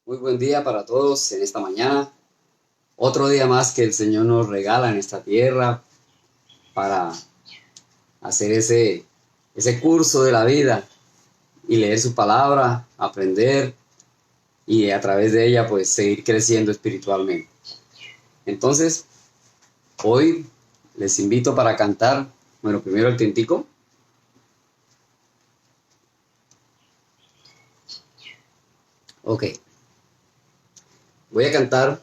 Muy buen día para todos en esta mañana. Otro día más que el Señor nos regala en esta tierra para hacer ese curso de la vida y leer su palabra, aprender y a través de ella pues seguir creciendo espiritualmente. Entonces, hoy les invito para cantar, bueno, primero el tintico. Ok, voy a cantar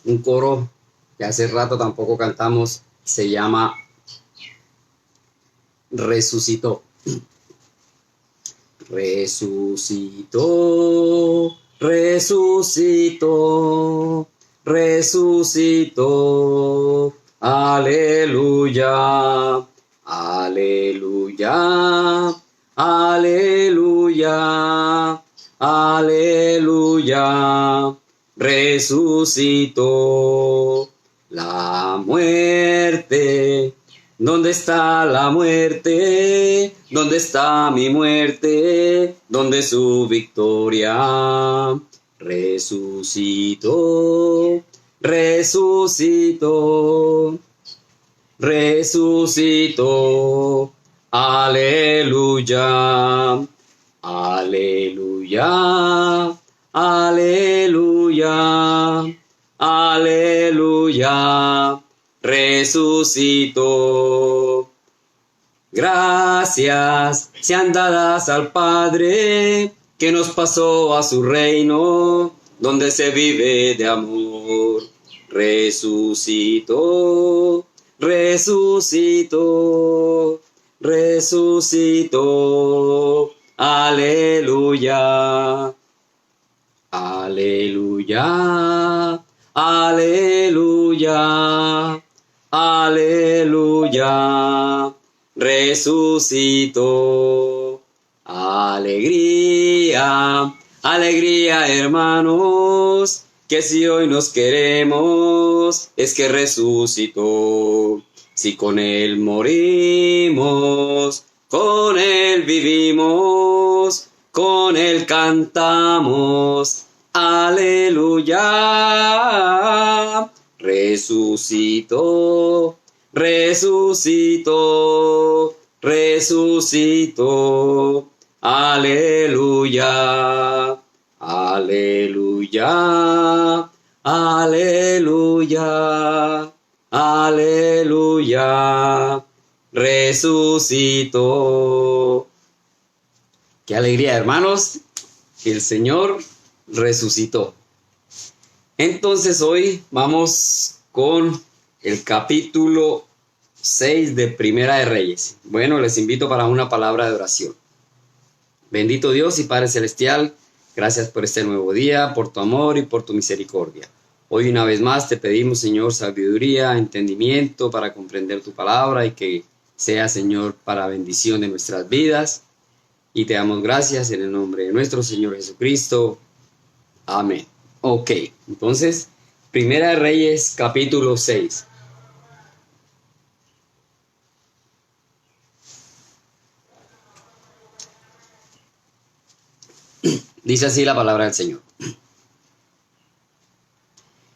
un coro que hace rato tampoco cantamos, se llama Resucitó. Resucitó, resucitó, resucitó. Aleluya, aleluya, aleluya, aleluya. Resucitó la muerte. ¿Dónde está la muerte? ¿Dónde está mi muerte? ¿Dónde su victoria? Resucitó, resucitó, resucitó. Aleluya, aleluya, aleluya, aleluya. Resucitó. Gracias sean dadas al Padre que nos pasó a su reino, donde se vive de amor. Resucitó, resucitó, resucitó. Aleluya, aleluya, aleluya. Aleluya, resucitó. Alegría, alegría, hermanos, que si hoy nos queremos, es que resucitó. Si con él morimos, con él vivimos, con él cantamos. Aleluya. Resucitó, resucitó, resucitó. Aleluya, aleluya, aleluya, aleluya. Resucitó. Qué alegría, hermanos, que el Señor resucitó. Entonces hoy vamos con el capítulo 6 de Primera de Reyes. Bueno, les invito para una palabra de oración. Bendito Dios y Padre Celestial, gracias por este nuevo día, por tu amor y por tu misericordia. Hoy una vez más te pedimos, Señor, sabiduría, entendimiento para comprender tu palabra y que sea, Señor, para bendición de nuestras vidas. Y te damos gracias en el nombre de nuestro Señor Jesucristo. Amén. Ok, entonces, Primera de Reyes, capítulo 6. Dice así la palabra del Señor.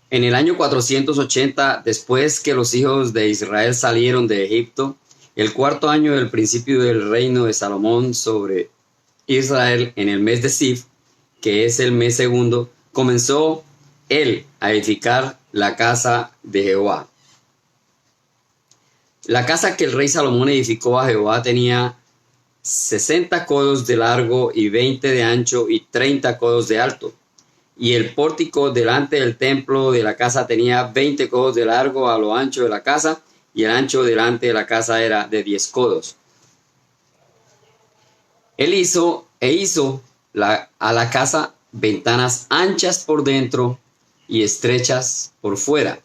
En el año 480, después que los hijos de Israel salieron de Egipto, el cuarto año del principio del reino de Salomón sobre Israel, en el mes de Sif, que es el mes segundo, comenzó él a edificar la casa de Jehová. La casa que el rey Salomón edificó a Jehová tenía 60 codos de largo y 20 de ancho y 30 codos de alto. Y el pórtico delante del templo de la casa tenía 20 codos de largo a lo ancho de la casa, y el ancho delante de la casa era de 10 codos. Él hizo a la casa ventanas anchas por dentro y estrechas por fuera.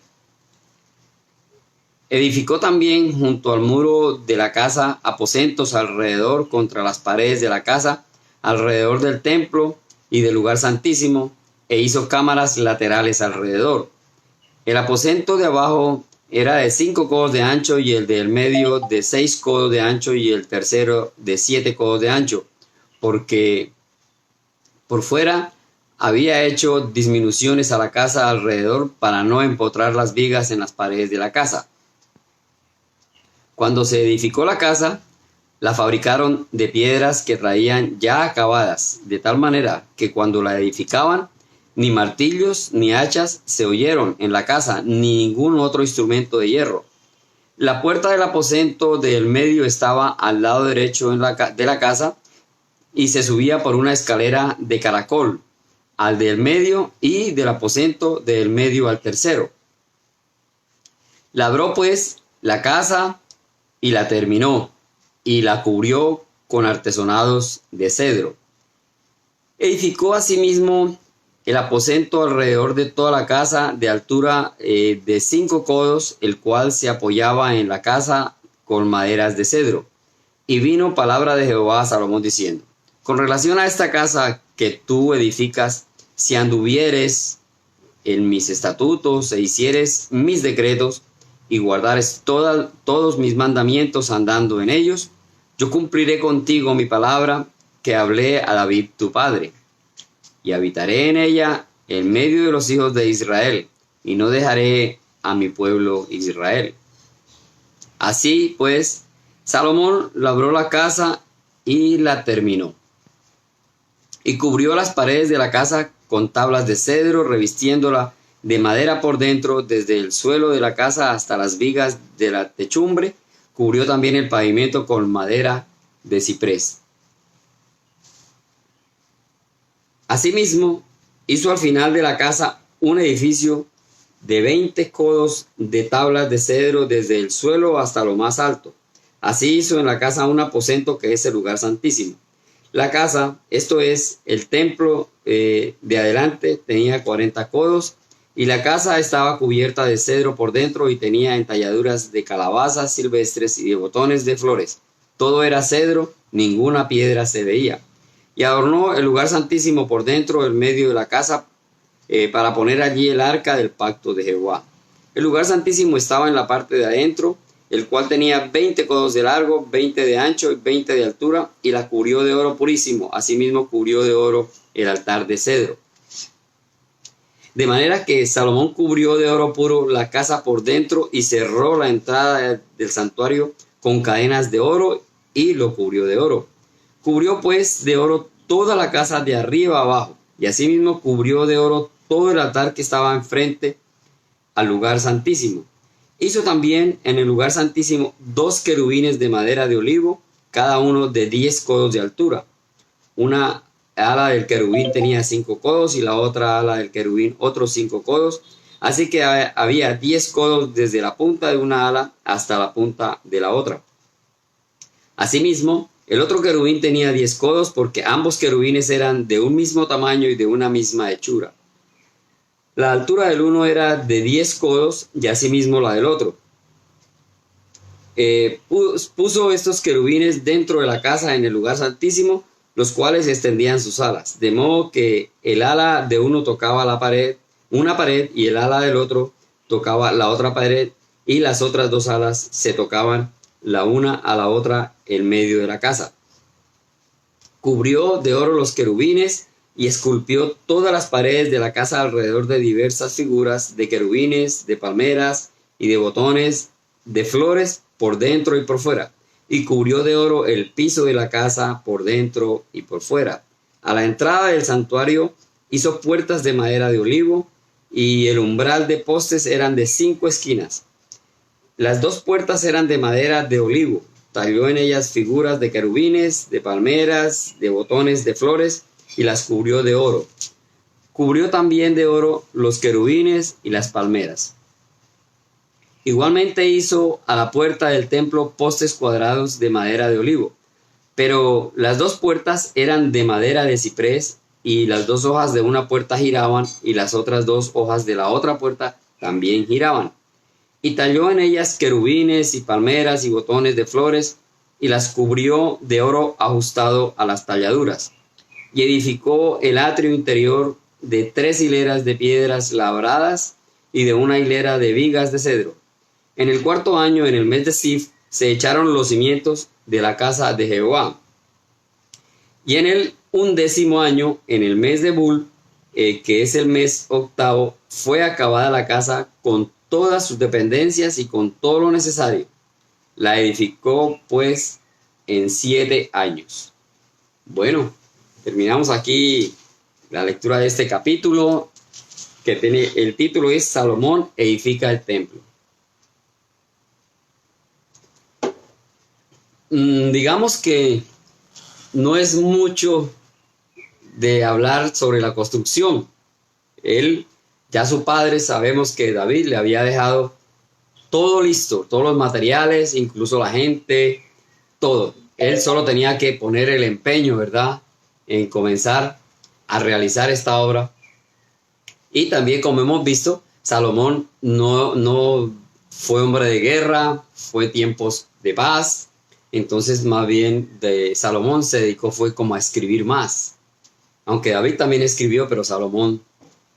Edificó también junto al muro de la casa aposentos alrededor contra las paredes de la casa, alrededor del templo y del lugar santísimo, e hizo cámaras laterales alrededor. El aposento de abajo era de 5 codos de ancho, y el del medio de 6 codos de ancho, y el tercero de 7 codos de ancho, porque por fuera había hecho disminuciones a la casa alrededor para no empotrar las vigas en las paredes de la casa. Cuando se edificó la casa, la fabricaron de piedras que traían ya acabadas, de tal manera que cuando la edificaban, ni martillos ni hachas se oyeron en la casa, ni ningún otro instrumento de hierro. La puerta del aposento del medio estaba al lado derecho de la casa y se subía por una escalera de caracol al del medio y del aposento del medio al tercero. Labró pues la casa y la terminó y la cubrió con artesonados de cedro. Edificó asimismo el aposento alrededor de toda la casa de altura de 5 codos, el cual se apoyaba en la casa con maderas de cedro. Y vino palabra de Jehová a Salomón diciendo: con relación a esta casa que tú edificas, si anduvieres en mis estatutos e hicieres mis decretos y guardares todos mis mandamientos andando en ellos, yo cumpliré contigo mi palabra que hablé a David tu padre. Y habitaré en ella en medio de los hijos de Israel, y no dejaré a mi pueblo Israel. Así pues, Salomón labró la casa y la terminó. Y cubrió las paredes de la casa con tablas de cedro, revistiéndola de madera por dentro, desde el suelo de la casa hasta las vigas de la techumbre. Cubrió también el pavimento con madera de ciprés. Asimismo, hizo al final de la casa un edificio de 20 codos de tablas de cedro desde el suelo hasta lo más alto. Así hizo en la casa un aposento que es el lugar santísimo. La casa, esto es, el templo de adelante, tenía 40 codos y la casa estaba cubierta de cedro por dentro y tenía entalladuras de calabazas silvestres y de botones de flores. Todo era cedro, ninguna piedra se veía. Y adornó el lugar santísimo por dentro, en medio de la casa, para poner allí el arca del pacto de Jehová. El lugar santísimo estaba en la parte de adentro, el cual tenía 20 codos de largo, 20 de ancho y 20 de altura, y la cubrió de oro purísimo. Asimismo cubrió de oro el altar de cedro. De manera que Salomón cubrió de oro puro la casa por dentro y cerró la entrada del santuario con cadenas de oro y lo cubrió de oro. Cubrió pues de oro toda la casa de arriba a abajo, y asimismo cubrió de oro todo el altar que estaba enfrente al lugar santísimo. Hizo también en el lugar santísimo 2 querubines de madera de olivo, cada uno de 10 codos de altura. Una ala del querubín tenía 5 codos y la otra ala del querubín otros 5 codos. Así que había 10 codos desde la punta de una ala hasta la punta de la otra. Asimismo, el otro querubín tenía 10 codos porque ambos querubines eran de un mismo tamaño y de una misma hechura. La altura del uno era de 10 codos y asimismo la del otro. Puso estos querubines dentro de la casa en el lugar santísimo, los cuales extendían sus alas, de modo que el ala de uno tocaba una pared, y el ala del otro tocaba la otra pared, y las otras 2 alas se tocaban la una a la otra en medio de la casa. Cubrió de oro los querubines y esculpió todas las paredes de la casa alrededor de diversas figuras de querubines, de palmeras y de botones de flores por dentro y por fuera. Y cubrió de oro el piso de la casa por dentro y por fuera. A la entrada del santuario hizo puertas de madera de olivo, y el umbral de postes eran de 5 esquinas. Las 2 puertas eran de madera de olivo. Talló en ellas figuras de querubines, de palmeras, de botones de flores, y las cubrió de oro. Cubrió también de oro los querubines y las palmeras. Igualmente hizo a la puerta del templo postes cuadrados de madera de olivo, pero las 2 puertas eran de madera de ciprés, y las 2 hojas de una puerta giraban, y las otras 2 hojas de la otra puerta también giraban. Y talló en ellas querubines y palmeras y botones de flores, y las cubrió de oro ajustado a las talladuras. Y edificó el atrio interior de 3 hileras de piedras labradas y de una hilera de vigas de cedro. En el 4.º año, en el mes de Sif, se echaron los cimientos de la casa de Jehová. Y en el 11.º año, en el mes de Bul, que es el mes octavo, fue acabada la casa con todas sus dependencias y con todo lo necesario. La edificó pues en 7 años. Bueno, terminamos aquí la lectura de este capítulo, que tiene el título es Salomón edifica el templo. Digamos que no es mucho de hablar sobre la construcción. Ya su padre, sabemos que David le había dejado todo listo, todos los materiales, incluso la gente, todo. Él solo tenía que poner el empeño, ¿verdad?, en comenzar a realizar esta obra. Y también, como hemos visto, Salomón no fue hombre de guerra, fue tiempos de paz. Entonces, más bien, Salomón se dedicó fue como a escribir más. Aunque David también escribió, pero Salomón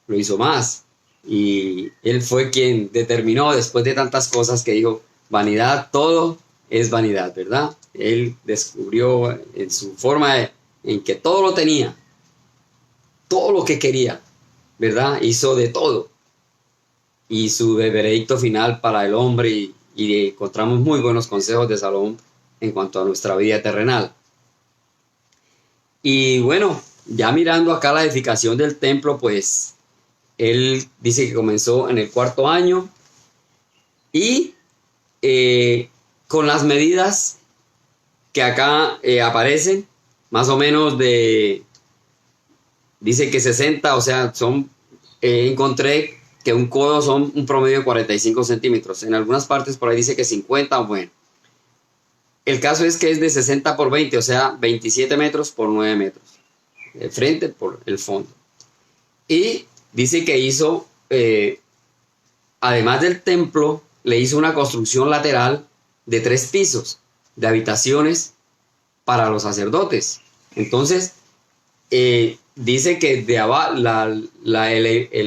lo hizo más. Y él fue quien determinó, después de tantas cosas, que dijo, vanidad, todo es vanidad, ¿verdad? Él descubrió en su forma en que todo lo tenía, todo lo que quería, ¿verdad? Hizo de todo. Y su veredicto final para el hombre, y encontramos muy buenos consejos de Salomón en cuanto a nuestra vida terrenal. Y bueno, ya mirando acá la edificación del templo, pues él dice que comenzó en el 4.º año y con las medidas que acá aparecen, más o menos dice que 60, o sea, encontré que un codo son un promedio de 45 centímetros. En algunas partes por ahí dice que 50, bueno. El caso es que es de 60 por 20, o sea, 27 metros por 9 metros. El frente por el fondo. Y dice que hizo, además del templo, le hizo una construcción lateral de 3 pisos de habitaciones para los sacerdotes. Entonces, dice que el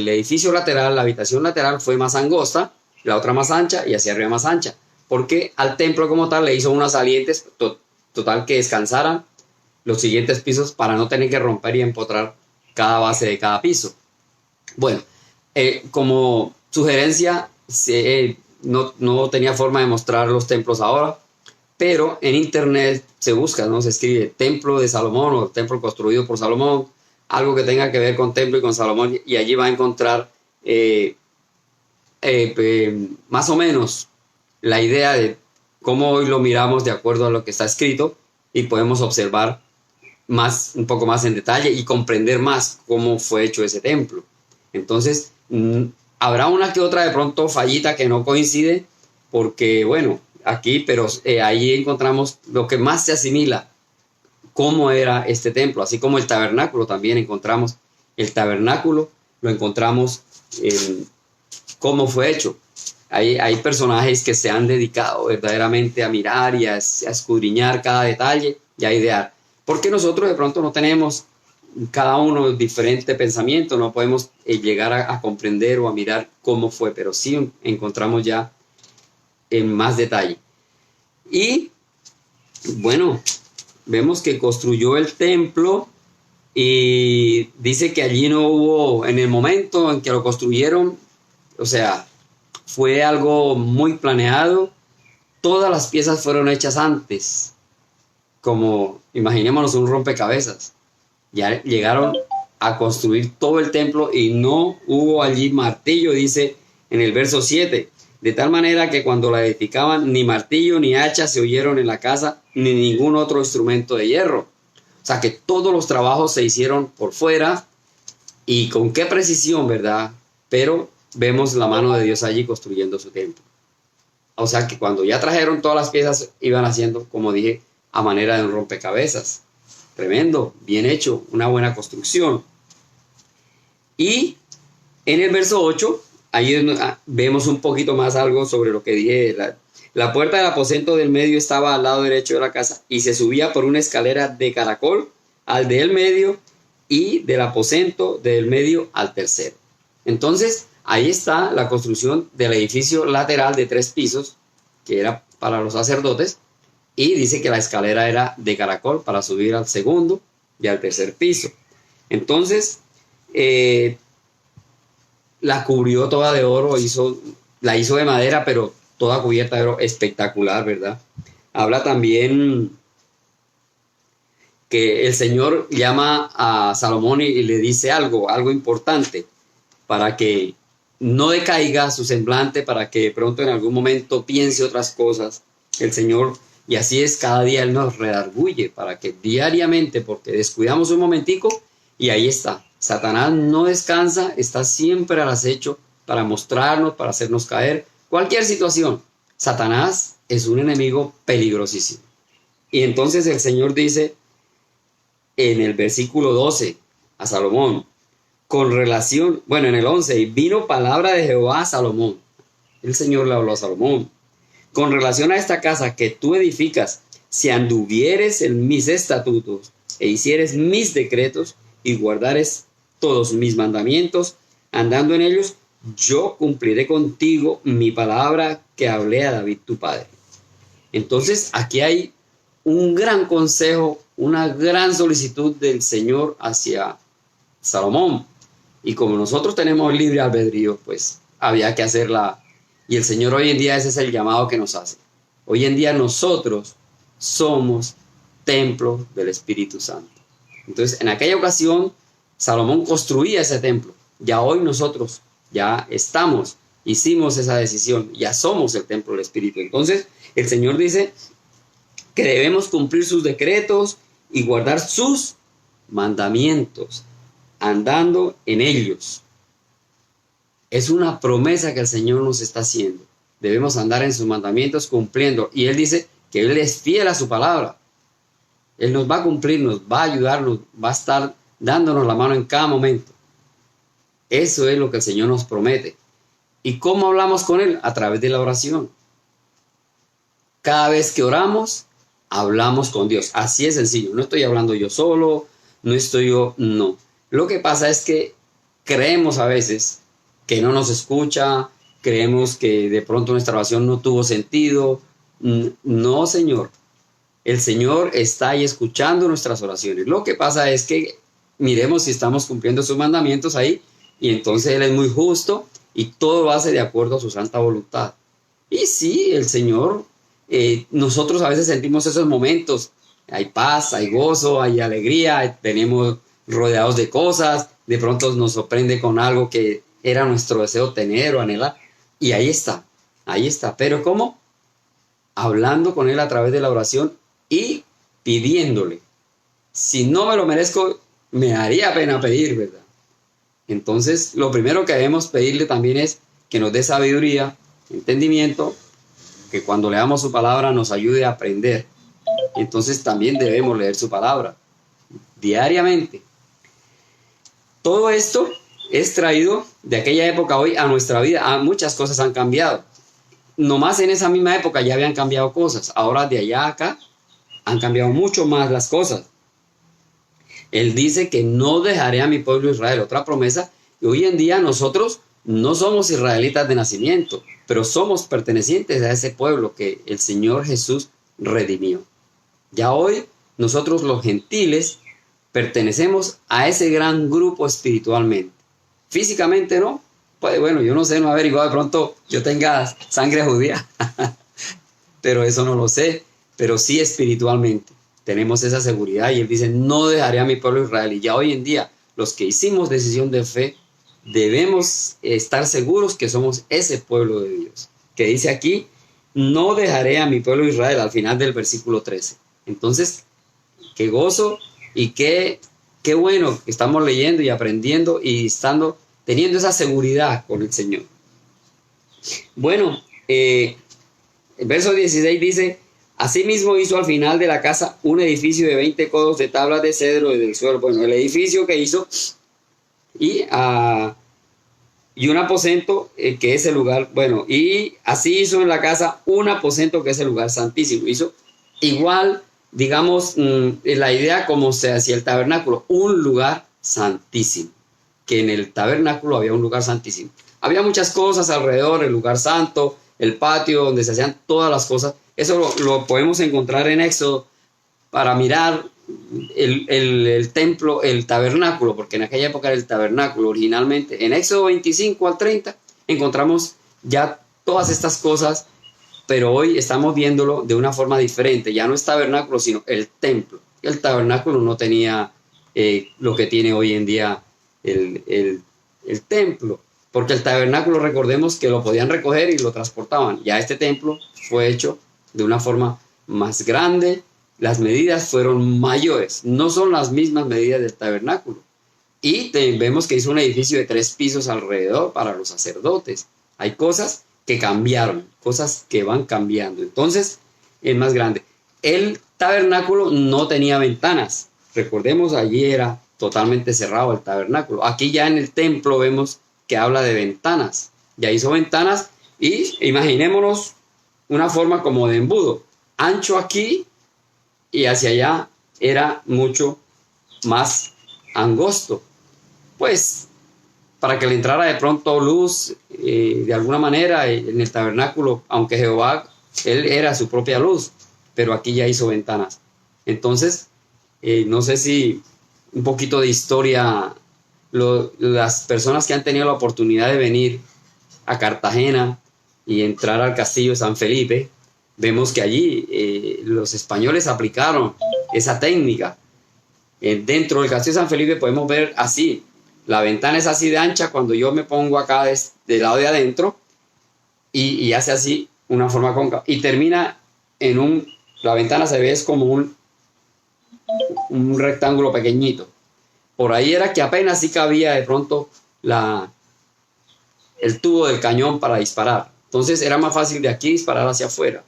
edificio lateral, la habitación lateral fue más angosta, la otra más ancha y hacia arriba más ancha. Porque al templo como tal le hizo unas salientes total que descansaran los siguientes pisos para no tener que romper y empotrar cada base de cada piso. Bueno, como sugerencia, no tenía forma de mostrar los templos ahora, pero en internet se busca, ¿no? Se escribe templo de Salomón o templo construido por Salomón, algo que tenga que ver con templo y con Salomón, y allí va a encontrar más o menos la idea de cómo hoy lo miramos de acuerdo a lo que está escrito, y podemos observar un poco más en detalle y comprender más cómo fue hecho ese templo. Entonces, habrá una que otra de pronto fallita que no coincide, porque bueno, aquí, pero ahí encontramos lo que más se asimila, cómo era este templo, así como el tabernáculo también encontramos. El tabernáculo lo encontramos en cómo fue hecho. Hay personajes que se han dedicado verdaderamente a mirar y a escudriñar cada detalle y a idear. Porque nosotros de pronto no tenemos cada uno diferente pensamiento, no podemos llegar a comprender o a mirar cómo fue, pero sí encontramos ya en más detalle. Y bueno, vemos que construyó el templo y dice que allí no hubo, en el momento en que lo construyeron, o sea, fue algo muy planeado. Todas las piezas fueron hechas antes, como imaginémonos un rompecabezas. Ya llegaron a construir todo el templo y no hubo allí martillo, dice en el verso 7. De tal manera que cuando la edificaban, ni martillo ni hacha se oyeron en la casa, ni ningún otro instrumento de hierro. O sea que todos los trabajos se hicieron por fuera, y con qué precisión, ¿verdad? Pero vemos la mano de Dios allí construyendo su templo. O sea que cuando ya trajeron todas las piezas, iban haciendo, como dije, a manera de un rompecabezas. Tremendo, bien hecho, una buena construcción. Y en el verso 8, ahí vemos un poquito más algo sobre lo que dije. La puerta del aposento del medio estaba al lado derecho de la casa y se subía por una escalera de caracol al del medio, y del aposento del medio al tercero. Entonces, ahí está la construcción del edificio lateral de 3 pisos, que era para los sacerdotes, y dice que la escalera era de caracol para subir al segundo y al tercer piso. Entonces, La cubrió toda de oro, la hizo de madera, pero toda cubierta de oro, espectacular, ¿verdad? Habla también que el Señor llama a Salomón y le dice algo importante, para que no decaiga su semblante, para que de pronto en algún momento piense otras cosas. El Señor, y así es, cada día Él nos redarguye, para que diariamente, porque descuidamos un momentico, y ahí está. Satanás no descansa, está siempre al acecho para mostrarnos, para hacernos caer. Cualquier situación, Satanás es un enemigo peligrosísimo. Y entonces el Señor dice en el versículo 12 a Salomón, con relación, bueno, en el 11, y vino palabra de Jehová a Salomón. El Señor le habló a Salomón. Con relación a esta casa que tú edificas, si anduvieres en mis estatutos e hicieres mis decretos y guardares todos mis mandamientos, andando en ellos, yo cumpliré contigo mi palabra que hablé a David tu padre. Entonces, aquí hay un gran consejo, una gran solicitud del Señor hacia Salomón. Y como nosotros tenemos libre albedrío, pues había que hacerla. Y el Señor hoy en día, ese es el llamado que nos hace. Hoy en día nosotros somos templo del Espíritu Santo. Entonces, en aquella ocasión, Salomón construía ese templo. Ya hoy nosotros ya hicimos esa decisión, ya somos el templo del Espíritu. Entonces, el Señor dice que debemos cumplir sus decretos y guardar sus mandamientos, andando en ellos. Es una promesa que el Señor nos está haciendo. Debemos andar en sus mandamientos cumpliendo. Y Él dice que Él es fiel a su palabra. Él nos va a cumplir, nos va a ayudar, nos va a estar dándonos la mano en cada momento. Eso es lo que el Señor nos promete. ¿Y cómo hablamos con Él? A través de la oración. Cada vez que oramos, hablamos con Dios. Así es sencillo. No estoy hablando yo solo, no. Lo que pasa es que creemos a veces que no nos escucha, creemos que de pronto nuestra oración no tuvo sentido. No, Señor. El Señor está ahí escuchando nuestras oraciones. Lo que pasa es que miremos si estamos cumpliendo sus mandamientos ahí, y entonces Él es muy justo y todo lo hace de acuerdo a su santa voluntad. Y sí, el Señor, nosotros a veces sentimos esos momentos. Hay paz, hay gozo, hay alegría, tenemos rodeados de cosas, de pronto nos sorprende con algo que era nuestro deseo tener o anhelar, y ahí está, pero ¿cómo? Hablando con Él a través de la oración y pidiéndole. Si no me lo merezco, me daría pena pedir, ¿verdad? Entonces, lo primero que debemos pedirle también es que nos dé sabiduría, entendimiento, que cuando leamos su palabra nos ayude a aprender. Entonces también debemos leer su palabra diariamente. Todo esto es traído de aquella época hoy a nuestra vida. Muchas cosas han cambiado. Nomás en esa misma época ya habían cambiado cosas. Ahora de allá a acá han cambiado mucho más las cosas. Él dice que no dejaré a mi pueblo Israel. Otra promesa. Y hoy en día nosotros no somos israelitas de nacimiento, pero somos pertenecientes a ese pueblo que el Señor Jesús redimió. Ya hoy nosotros los gentiles pertenecemos a ese gran grupo espiritualmente. Físicamente no. Pues bueno, yo no sé, no he averiguado, de pronto yo tenga sangre judía. Pero eso no lo sé. Pero sí espiritualmente tenemos esa seguridad. Y Él dice, no dejaré a mi pueblo Israel. Y ya hoy en día, los que hicimos decisión de fe, debemos estar seguros que somos ese pueblo de Dios. Que dice aquí, no dejaré a mi pueblo Israel, al final del versículo 13. Entonces, qué gozo y qué bueno que estamos leyendo y aprendiendo y teniendo esa seguridad con el Señor. Bueno, el verso 16 dice, asimismo hizo al final de la casa un edificio de 20 codos de tablas de cedro y del suelo. Bueno, el edificio que hizo y un aposento que es el lugar, bueno, y así hizo en la casa un aposento que es el lugar santísimo. Hizo igual, digamos, la idea como se hacía el tabernáculo, un lugar santísimo, que en el tabernáculo había un lugar santísimo. Había muchas cosas alrededor, el lugar santo, el patio donde se hacían todas las cosas. Eso lo podemos encontrar en Éxodo para mirar el templo, el tabernáculo, porque en aquella época era el tabernáculo originalmente. En Éxodo 25 al 30 encontramos ya todas estas cosas, pero hoy estamos viéndolo de una forma diferente. Ya no es tabernáculo, sino el templo. El tabernáculo no tenía lo que tiene hoy en día el templo, porque el tabernáculo, recordemos que lo podían recoger y lo transportaban. Ya este templo fue hecho de una forma más grande, las medidas fueron mayores, no son las mismas medidas del tabernáculo. Y vemos que hizo un edificio de 3 pisos alrededor para los sacerdotes. Hay cosas que cambiaron, cosas que van cambiando. Entonces, es más grande. El tabernáculo no tenía ventanas. Recordemos, allí era totalmente cerrado el tabernáculo. Aquí ya en el templo vemos que habla de ventanas. Ya hizo ventanas y imaginémonos una forma como de embudo. Ancho aquí y hacia allá era mucho más angosto. Pues para que le entrara de pronto luz de alguna manera en el tabernáculo, aunque Jehová, él era su propia luz, pero aquí ya hizo ventanas. Entonces, no sé si un poquito de historia, las personas que han tenido la oportunidad de venir a Cartagena y entrar al castillo de San Felipe, vemos que allí los españoles aplicaron esa técnica. Dentro del castillo de San Felipe podemos ver así, la ventana es así de ancha cuando yo me pongo acá del lado de adentro y hace así una forma cóncava y termina en la ventana se ve es como un rectángulo pequeñito. Por ahí era que apenas sí cabía de pronto el tubo del cañón para disparar. Entonces era más fácil de aquí disparar hacia afuera,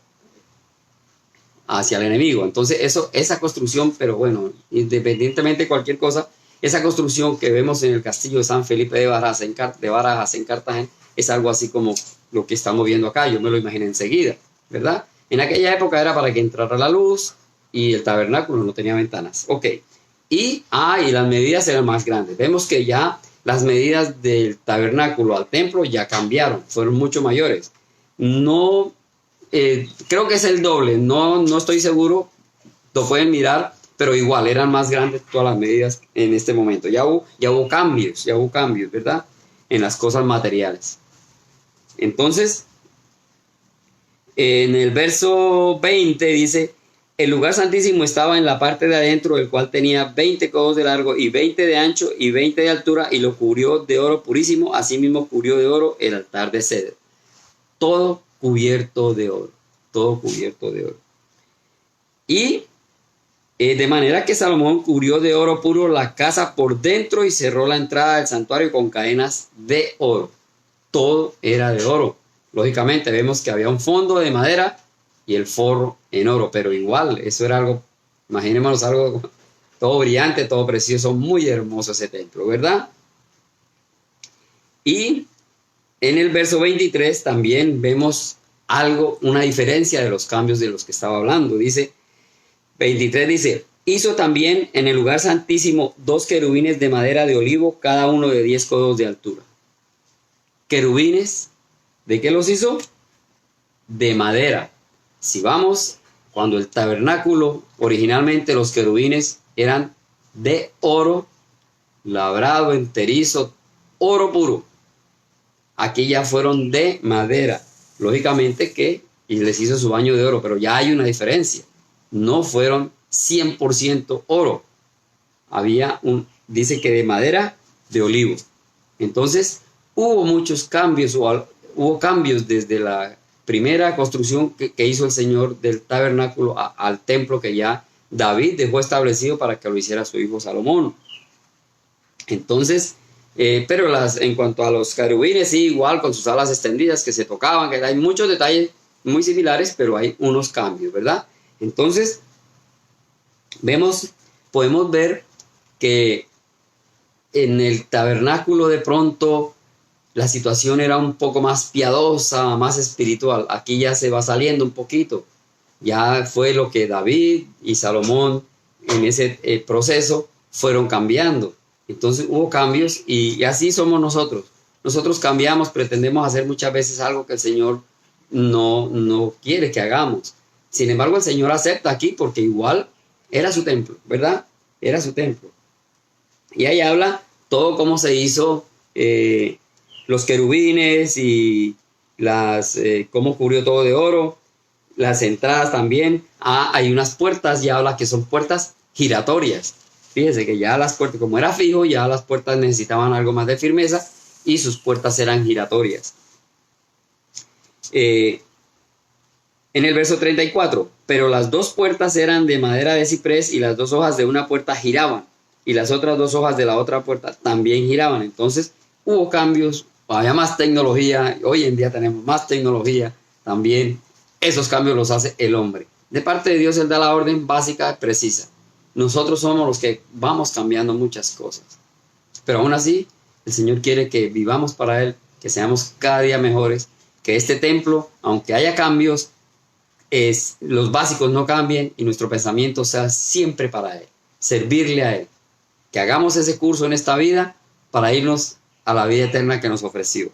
hacia el enemigo. Entonces esa construcción, pero bueno, independientemente de cualquier cosa, esa construcción que vemos en el castillo de San Felipe de Barajas en Cartagena es algo así como lo que estamos viendo acá. Yo me lo imaginé enseguida, ¿verdad? En aquella época era para que entrara la luz y el tabernáculo no tenía ventanas. Ok. Y las medidas eran más grandes. Vemos que ya las medidas del tabernáculo al templo ya cambiaron, fueron mucho mayores. No, creo que es el doble, no estoy seguro, lo pueden mirar, pero igual eran más grandes todas las medidas en este momento. Ya hubo cambios, ¿verdad? En las cosas materiales. Entonces, en el verso 20 dice: el lugar santísimo estaba en la parte de adentro, el cual tenía 20 codos de largo y 20 de ancho y 20 de altura, y lo cubrió de oro purísimo. Asimismo cubrió de oro el altar de cedro. Todo cubierto de oro. Todo cubierto de oro. Y de manera que Salomón cubrió de oro puro la casa por dentro y cerró la entrada del santuario con cadenas de oro. Todo era de oro. Lógicamente vemos que había un fondo de madera y el forro en oro, pero igual, eso era algo, imaginémonos algo todo brillante, todo precioso, muy hermoso ese templo, ¿verdad? Y en el verso 23 también vemos algo, una diferencia de los cambios de los que estaba hablando. Dice, 23 dice: hizo también en el lugar santísimo 2 querubines de madera de olivo, cada uno de 10 codos de altura. Querubines, ¿de qué los hizo? De madera. Si vamos, cuando el tabernáculo, originalmente los querubines eran de oro, labrado, enterizo, oro puro. Aquí ya fueron de madera. Lógicamente y les hizo su baño de oro, pero ya hay una diferencia. No fueron 100% oro. Dice que de madera de olivo. Entonces, hubo muchos cambios, hubo cambios desde la primera construcción que hizo el Señor del tabernáculo al templo que ya David dejó establecido para que lo hiciera su hijo Salomón. Entonces, pero en cuanto a los querubines, sí, igual con sus alas extendidas que se tocaban, que hay muchos detalles muy similares, pero hay unos cambios, ¿verdad? Entonces, podemos ver que en el tabernáculo de pronto la situación era un poco más piadosa, más espiritual. Aquí ya se va saliendo un poquito. Ya fue lo que David y Salomón en ese proceso fueron cambiando. Entonces hubo cambios y así somos nosotros. Nosotros cambiamos, pretendemos hacer muchas veces algo que el Señor no quiere que hagamos. Sin embargo, el Señor acepta aquí porque igual Era su templo, ¿verdad? Era su templo. Y ahí habla todo cómo se hizo, los querubines y cómo cubrió todo de oro, las entradas también. Hay unas puertas, ya habla que son puertas giratorias. Fíjese que ya las puertas, como era fijo, ya las puertas necesitaban algo más de firmeza y sus puertas eran giratorias. En el verso 34, pero las dos puertas eran de madera de ciprés y las dos hojas de una puerta giraban y las otras dos hojas de la otra puerta también giraban. Entonces hubo cambios, había más tecnología, hoy en día tenemos más tecnología también. Esos cambios los hace el hombre. De parte de Dios Él da la orden básica y precisa. Nosotros somos los que vamos cambiando muchas cosas. Pero aún así, el Señor quiere que vivamos para Él, que seamos cada día mejores, que este templo, aunque haya cambios, los básicos no cambien y nuestro pensamiento sea siempre para Él, servirle a Él. Que hagamos ese curso en esta vida para irnos a la vida eterna que nos ofreció.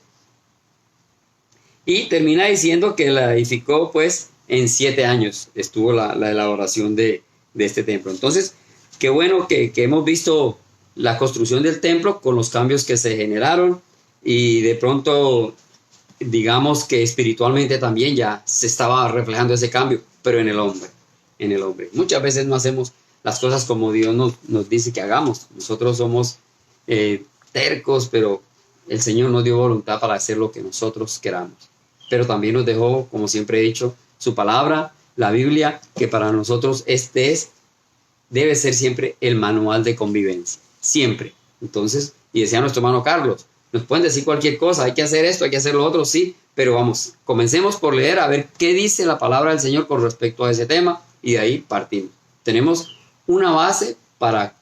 Y termina diciendo que la edificó pues en 7 años, estuvo la elaboración de este templo. Entonces, qué bueno que hemos visto la construcción del templo con los cambios que se generaron y de pronto digamos que espiritualmente también ya se estaba reflejando ese cambio, pero en el hombre. Muchas veces no hacemos las cosas como Dios nos dice que hagamos. Nosotros somos tercos, pero el Señor nos dio voluntad para hacer lo que nosotros queramos. Pero también nos dejó, como siempre he dicho, su palabra, la Biblia, que para nosotros debe ser siempre el manual de convivencia. Siempre. Entonces, y decía nuestro hermano Carlos, nos pueden decir cualquier cosa, hay que hacer esto, hay que hacer lo otro, sí, pero vamos, comencemos por leer a ver qué dice la palabra del Señor con respecto a ese tema y de ahí partimos. Tenemos una base para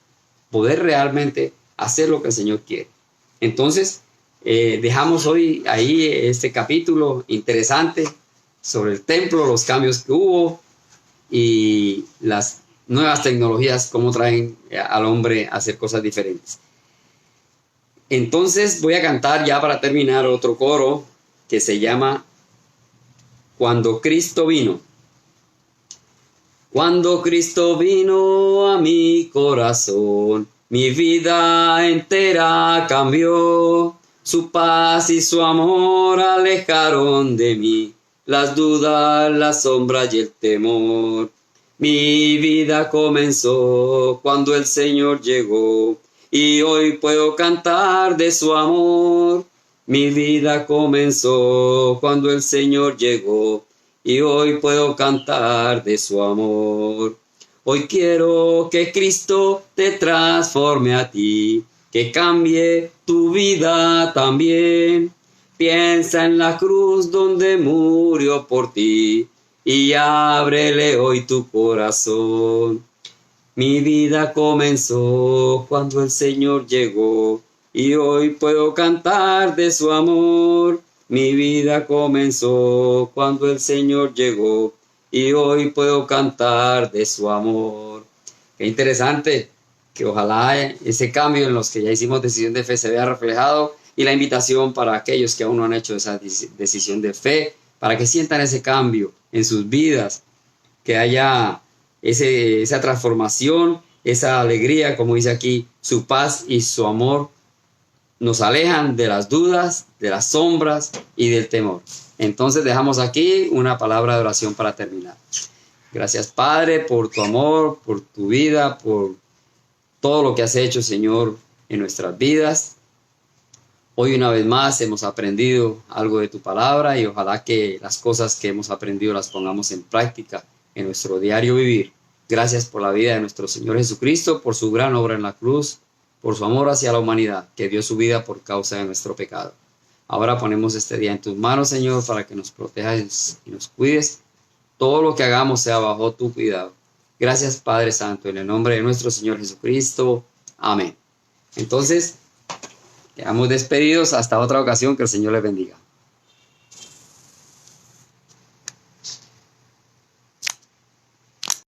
poder realmente hacer lo que el Señor quiere. Entonces, dejamos hoy ahí este capítulo interesante sobre el templo, los cambios que hubo y las nuevas tecnologías, cómo traen al hombre a hacer cosas diferentes. Entonces voy a cantar ya para terminar otro coro que se llama Cuando Cristo vino. Cuando Cristo vino a mi corazón, mi vida entera cambió. Su paz y su amor alejaron de mí las dudas, las sombras y el temor. Mi vida comenzó cuando el Señor llegó y hoy puedo cantar de su amor. Mi vida comenzó cuando el Señor llegó y hoy puedo cantar de su amor. Hoy quiero que Cristo te transforme a ti, que cambie tu vida también. Piensa en la cruz donde murió por ti y ábrele hoy tu corazón. Mi vida comenzó cuando el Señor llegó y hoy puedo cantar de su amor. Mi vida comenzó cuando el Señor llegó y hoy puedo cantar de su amor. Qué interesante, que ojalá ese cambio en los que ya hicimos decisión de fe se vea reflejado y la invitación para aquellos que aún no han hecho esa decisión de fe, para que sientan ese cambio en sus vidas, que haya esa transformación, esa alegría, como dice aquí, su paz y su amor nos alejan de las dudas, de las sombras y del temor. Entonces dejamos aquí una palabra de oración para terminar. Gracias, Padre, por tu amor, por tu vida, por todo lo que has hecho, Señor, en nuestras vidas. Hoy una vez más hemos aprendido algo de tu palabra y ojalá que las cosas que hemos aprendido las pongamos en práctica en nuestro diario vivir. Gracias por la vida de nuestro Señor Jesucristo, por su gran obra en la cruz, por su amor hacia la humanidad, que dio su vida por causa de nuestro pecado. Ahora ponemos este día en tus manos, Señor, para que nos protejas y nos cuides. Todo lo que hagamos sea bajo tu cuidado. Gracias, Padre Santo, en el nombre de nuestro Señor Jesucristo. Amén. Entonces, quedamos despedidos hasta otra ocasión. Que el Señor les bendiga.